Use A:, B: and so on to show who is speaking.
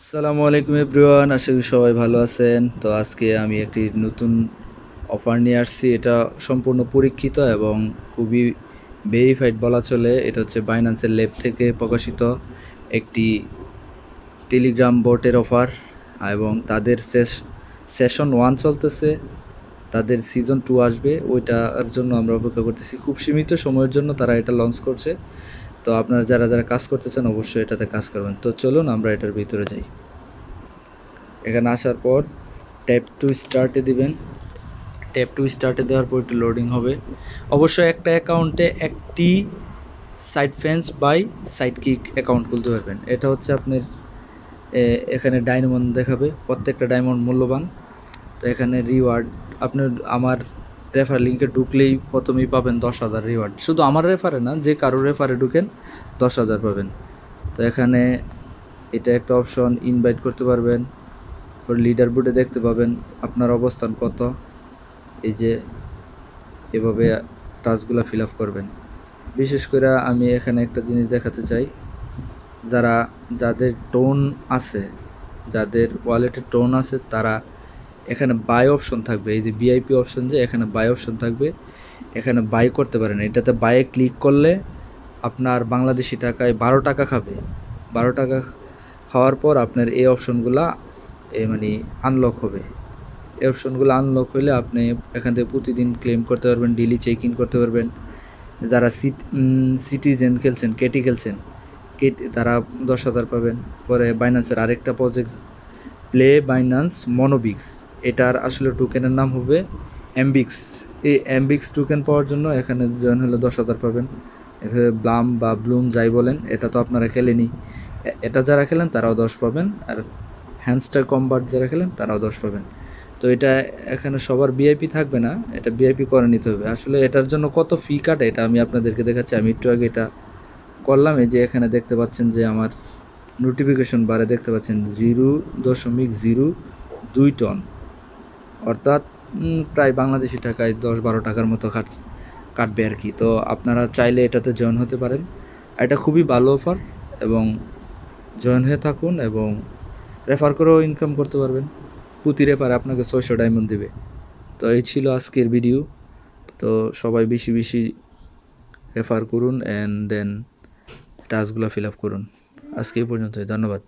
A: আসসালামু আলাইকুম এভরিওয়ান, আশা করি সবাই ভালো আছেন। তো আজকে আমি একটি নতুন অফার নিয়ে আসছি। এটা সম্পূর্ণ পরীক্ষিত এবং খুবই ভেরিফাইড বলা চলে। এটা হচ্ছে বাইন্যান্সের ল্যাব থেকে প্রকাশিত একটি টেলিগ্রাম বোটের অফার এবং তাদের সেশন 1 চলতেছে। তাদের সিজন 2 আসবে, ওইটার জন্য আমরা অপেক্ষা করতেছি। খুব সীমিত সময়ের জন্য তারা এটা লঞ্চ করছে। তো আপনারা যারা যারা কাজ করতে চান অবশ্যই এটাতে কাজ করবেন। তো চলুন আমরা এটার ভিতরে যাই। এখানে আসার পর ট্যাপ টু স্টার্টে দিবেন। ট্যাপ টু স্টার্টে দেওয়ার পর একটু লোডিং হবে। অবশ্যই একটা অ্যাকাউন্টে একটি side fence by side kick account খুলতে পারবেন। এটা হচ্ছে আপনার এখানে ডায়মন্ড দেখাবে, প্রত্যেকটা ডায়মন্ড মূল্যবান। তো এখানে রিওয়ার্ড আপনার আমার রেফার লিঙ্কে ঢুকলেই প্রথমেই পাবেন 10,000 রিওয়ার্ড। শুধু আমার রেফারে না, যে কারো রেফারে ঢুকেন 10,000 পাবেন। তো এখানে এটা একটা অপশন, ইনভাইট করতে পারবেন। লিডার বোর্ডে দেখতে পাবেন আপনার অবস্থান কত। এই যে এভাবে টাস্কগুলো ফিল আপ করবেন। বিশেষ করে আমি এখানে একটা জিনিস দেখাতে চাই, যাদের টোন আছে, যাদের ওয়ালেটে টোন আছে, তারা এখানে বাই অপশন থাকবে। এই যে ভিআইপি অপশন, যে এখানে বাই অপশন থাকবে, এখানে বাই করতে পারেন। এটাতে বাইয়ে ক্লিক করলে আপনার বাংলাদেশি টাকায় 12 টাকা খাবে। 12 টাকা খাওয়ার পর আপনার এই অপশনগুলা মানে আনলক হবে। এই অপশনগুলো আনলক হলে আপনি এখান থেকে প্রতিদিন ক্লেম করতে পারবেন, ডেইলি চেক ইন করতে পারবেন। যারা সিটিজেন খেলছেন, কেটি খেলছেন, কেটি তারা 10,000 পাবেন। পরে বাইন্যান্সের আরেকটা প্রজেক্ট, প্লে বাইন্যান্স মনোবিক্স, এটার আসলে টোকেনের নাম হবে এমবিক্স। এই এমবিক্স টোকেন পাওয়ার জন্য এখানে জয়েন হলে 10,000 পাবেন। এভাবে ব্লাম বা ব্লুম যাই বলেন, এটা তো আপনারা খেলেনি। এটা যারা খেলেন তারাও 10 পাবেন, আর হ্যামস্টার কম্বাট যারা খেলেন তারাও 10 পাবেন। তো এটা এখানে সবার ভিআইপি থাকবে না, এটা ভিআইপি করে নিতে হবে। আসলে এটার জন্য কত ফি কাটে এটা আমি আপনাদেরকে দেখাচ্ছি। আমি একটু আগে এটা করলাম। এই যে এখানে দেখতে পাচ্ছেন যে আমার নোটিফিকেশন বারে দেখতে পাচ্ছেন 0.02 টন, অর্থাৎ প্রায় বাংলাদেশি টাকায় 10-12 টাকার মতো কাটবে আর কি। তো আপনারা চাইলে এটাতে জয়েন হতে পারেন। এটা খুবই ভালো অফার এবং জয়েন হয়ে থাকুন এবং রেফার করেও ইনকাম করতে পারবেন। প্রতি রেফারে আপনাকে 600 ডায়মন্ড দেবে। তো এই ছিল আজকের ভিডিও। তো সবাই বেশি বেশি রেফার করুন অ্যান্ড দেন টাস্কগুলো ফিল আপ করুন। আজকে এই পর্যন্তই, ধন্যবাদ।